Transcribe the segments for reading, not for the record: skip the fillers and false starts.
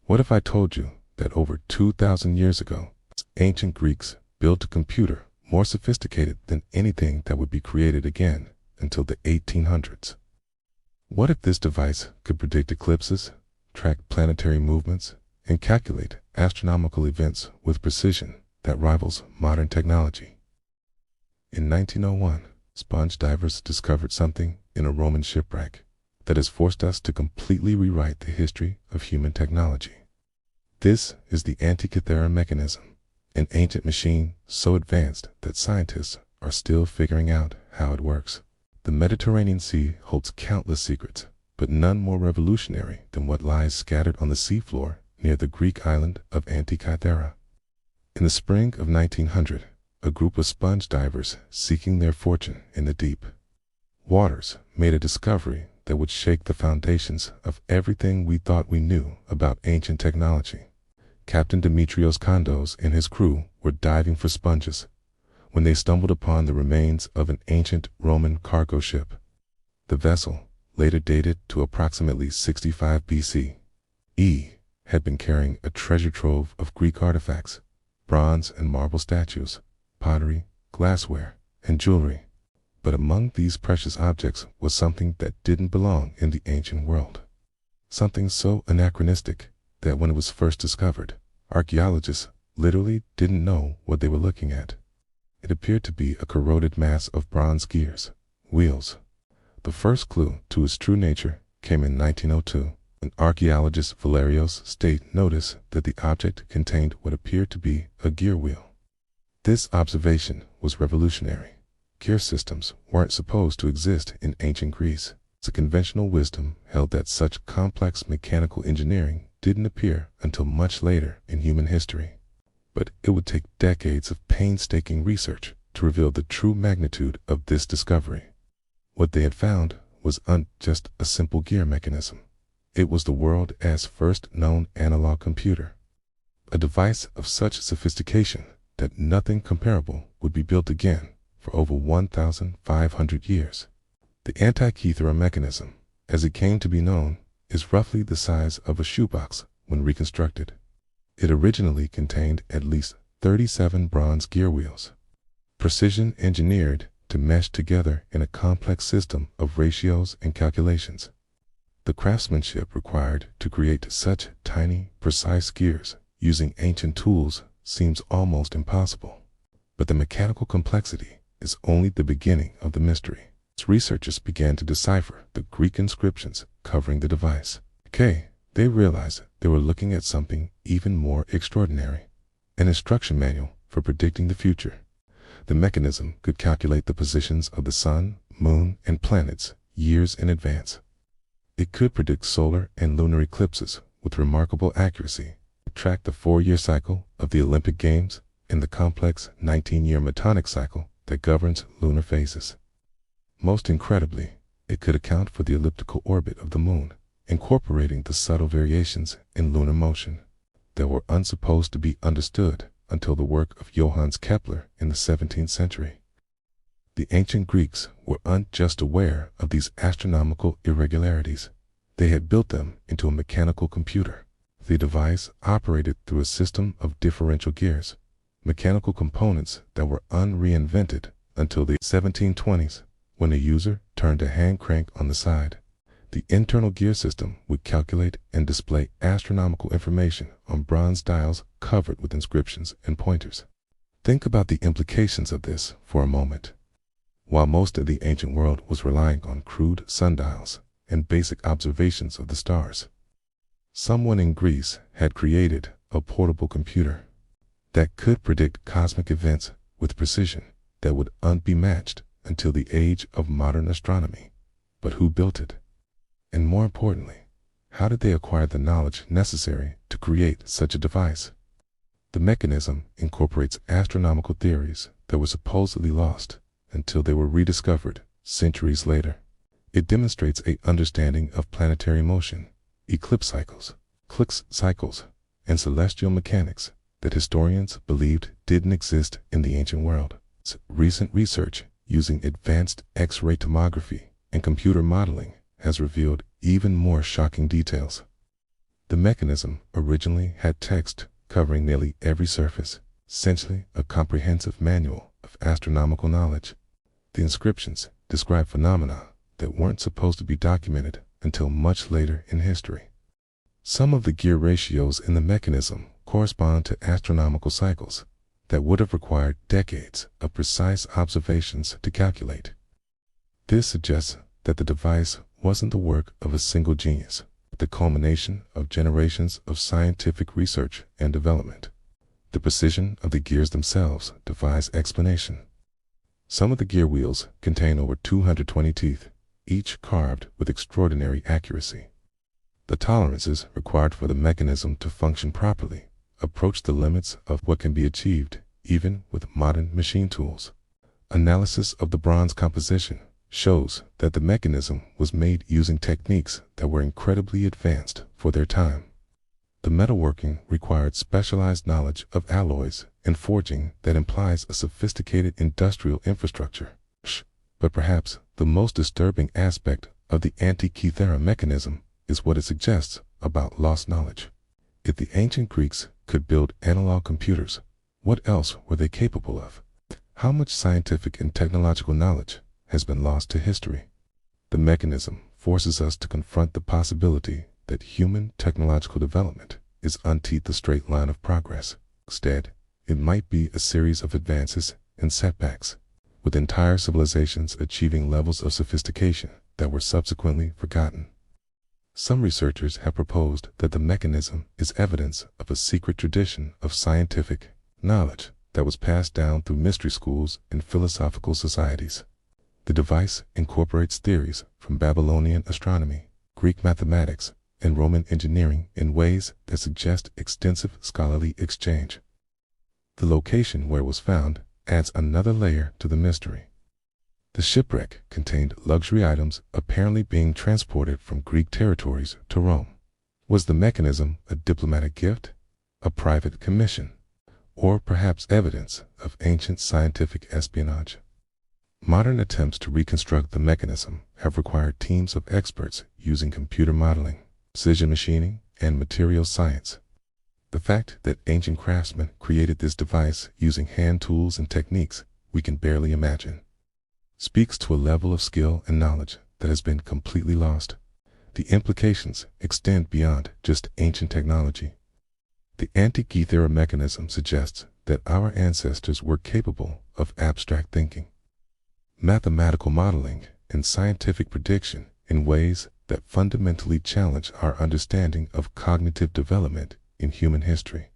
What if I told you that over 2,000 years ago, ancient Greeks built a computer more sophisticated than anything that would be created again until the 1800s? What if this device could predict eclipses, track planetary movements, and calculate astronomical events with precision that rivals modern technology? In 1901, sponge divers discovered something in a Roman shipwreck that has forced us to completely rewrite the history of human technology. This is the antikythera mechanism, an ancient machine so advanced that scientists are still figuring out how it works. The Mediterranean Sea holds countless secrets, but none more revolutionary than what lies scattered on the seafloor near the Greek island of Antikythera. In the spring of 1900, a group of sponge divers seeking their fortune in the deep waters made a discovery that would shake the foundations of everything we thought we knew about ancient technology. Captain Dimitrios Kondos and his crew were diving for sponges when they stumbled upon the remains of an ancient Roman cargo ship. The vessel, later dated to approximately 65 BC.E., had been carrying a treasure trove of Greek artifacts, bronze and marble statues, pottery, glassware, and jewelry. But among these precious objects was something that didn't belong in the ancient world. Something so anachronistic that when it was first discovered, archaeologists literally didn't know what they were looking at. It appeared to be a corroded mass of bronze gears, wheels. The first clue to its true nature came in 1902, when archaeologist Valerios State noticed that the object contained what appeared to be a gear wheel. This observation was revolutionary. Gear systems weren't supposed to exist in ancient Greece. The conventional wisdom held that such complex mechanical engineering didn't appear until much later in human history. But it would take decades of painstaking research to reveal the true magnitude of this discovery. What they had found wasn't just a simple gear mechanism. It was the world's first known analog computer, a device of such sophistication that nothing comparable would be built again for over 1,500 years. The antikythera mechanism, as it came to be known, is roughly the size of a shoebox when reconstructed. It originally contained at least 37 bronze gear wheels, precision engineered to mesh together in a complex system of ratios and calculations. The craftsmanship required to create such tiny, precise gears using ancient tools seems almost impossible. But the mechanical complexity is only the beginning of the mystery. As researchers began to decipher the Greek inscriptions covering the device, they realized they were looking at something even more extraordinary, an instruction manual for predicting the future. The mechanism could calculate the positions of the sun, moon, and planets years in advance. It could predict solar and lunar eclipses with remarkable accuracy, track the 4-year cycle of the Olympic Games, and the complex 19-year metonic cycle that governs lunar phases. Most incredibly, it could account for the elliptical orbit of the moon, incorporating the subtle variations in lunar motion that were unsupposed to be understood until the work of Johannes Kepler in the 17th century. The ancient Greeks weren't just aware of these astronomical irregularities. They had built them into a mechanical computer. The device operated through a system of differential gears, mechanical components that were unreinvented until the 1720s, when a user turned a hand crank on the side. The internal gear system would calculate and display astronomical information on bronze dials covered with inscriptions and pointers. Think about the implications of this for a moment. While most of the ancient world was relying on crude sundials and basic observations of the stars, someone in Greece had created a portable computer that could predict cosmic events with precision that would not be matched until the age of modern astronomy. But who built it? And more importantly, how did they acquire the knowledge necessary to create such a device? The mechanism incorporates astronomical theories that were supposedly lost until they were rediscovered centuries later. It demonstrates an understanding of planetary motion, eclipse cycles, and celestial mechanics that historians believed didn't exist in the ancient world. Recent research using advanced X-ray tomography and computer modeling has revealed even more shocking details. The mechanism originally had text covering nearly every surface, essentially a comprehensive manual of astronomical knowledge. The inscriptions describe phenomena that weren't supposed to be documented until much later in history. Some of the gear ratios in the mechanism correspond to astronomical cycles that would have required decades of precise observations to calculate. This suggests that the device wasn't the work of a single genius, but the culmination of generations of scientific research and development. The precision of the gears themselves defies explanation. Some of the gear wheels contain over 220 teeth, each carved with extraordinary accuracy. The tolerances required for the mechanism to function properly approach the limits of what can be achieved even with modern machine tools. Analysis of the bronze composition shows that the mechanism was made using techniques that were incredibly advanced for their time. The metalworking required specialized knowledge of alloys and forging that implies a sophisticated industrial infrastructure. But perhaps the most disturbing aspect of the antikythera mechanism is what it suggests about lost knowledge. If the ancient Greeks could build analog computers, what else were they capable of? How much scientific and technological knowledge has been lost to history? The mechanism forces us to confront the possibility that human technological development is unteeth a straight line of progress. Instead, it might be a series of advances and setbacks, with entire civilizations achieving levels of sophistication that were subsequently forgotten. Some researchers have proposed that the mechanism is evidence of a secret tradition of scientific knowledge that was passed down through mystery schools and philosophical societies. The device incorporates theories from Babylonian astronomy, Greek mathematics, and Roman engineering in ways that suggest extensive scholarly exchange. The location where it was found adds another layer to the mystery. The shipwreck contained luxury items apparently being transported from Greek territories to Rome. Was the mechanism a diplomatic gift, a private commission, or perhaps evidence of ancient scientific espionage? Modern attempts to reconstruct the mechanism have required teams of experts using computer modeling, precision machining, and materials science. The fact that ancient craftsmen created this device using hand tools and techniques we can barely imagine speaks to a level of skill and knowledge that has been completely lost. The implications extend beyond just ancient technology. The antikythera mechanism suggests that our ancestors were capable of abstract thinking, mathematical modeling, and scientific prediction in ways that fundamentally challenge our understanding of cognitive development in human history.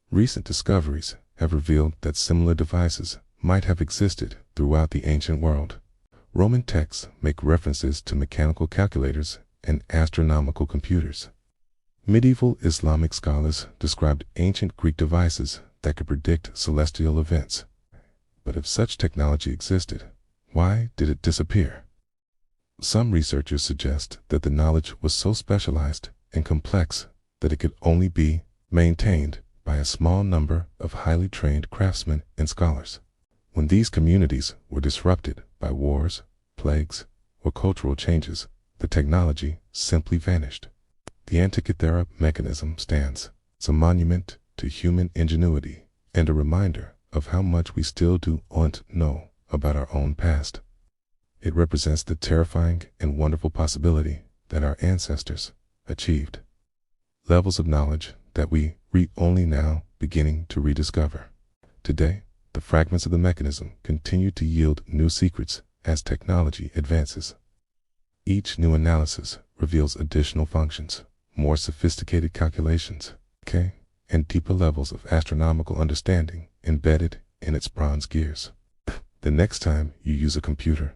Recent discoveries have revealed that similar devices might have existed throughout the ancient world. Roman texts make references to mechanical calculators and astronomical computers. Medieval Islamic scholars described ancient Greek devices that could predict celestial events. But if such technology existed, why did it disappear? Some researchers suggest that the knowledge was so specialized and complex that it could only be maintained by a small number of highly trained craftsmen and scholars. When these communities were disrupted by wars, plagues, or cultural changes, the technology simply vanished. The antikythera mechanism stands as a monument to human ingenuity and a reminder of how much we still don't know about our own past. It represents the terrifying and wonderful possibility that our ancestors achieved, levels of knowledge that we are only now beginning to rediscover. Today, the fragments of the mechanism continue to yield new secrets as technology advances. Each new analysis reveals additional functions, more sophisticated calculations, and deeper levels of astronomical understanding embedded in its bronze gears. The next time you use a computer,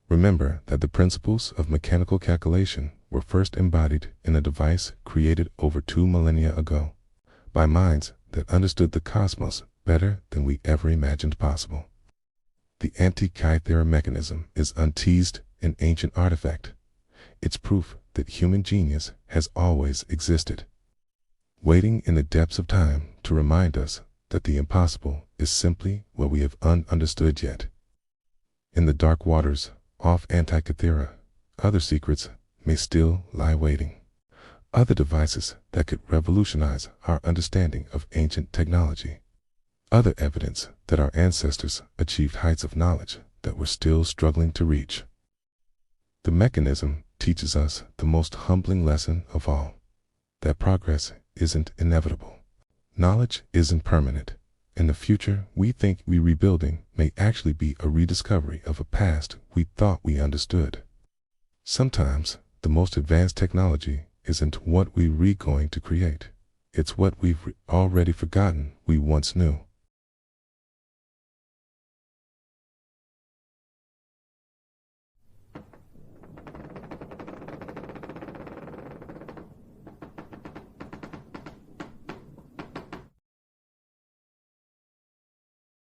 remember that the principles of mechanical calculation were first embodied in a device created over 2 millennia ago by minds that understood the cosmos better than we ever imagined possible. The antikythera mechanism is unteased an ancient artifact. It's proof that human genius has always existed, waiting in the depths of time to remind us that the impossible is simply what we have understood yet. In the dark waters off Antikythera, other secrets may still lie waiting. Other devices that could revolutionize our understanding of ancient technology. Other evidence that our ancestors achieved heights of knowledge that we're still struggling to reach. The mechanism teaches us the most humbling lesson of all, that progress isn't inevitable. Knowledge isn't permanent, and the future we think we're rebuilding may actually be a rediscovery of a past we thought we understood. Sometimes, the most advanced technology isn't what we're going to create. It's what we've already forgotten we once knew.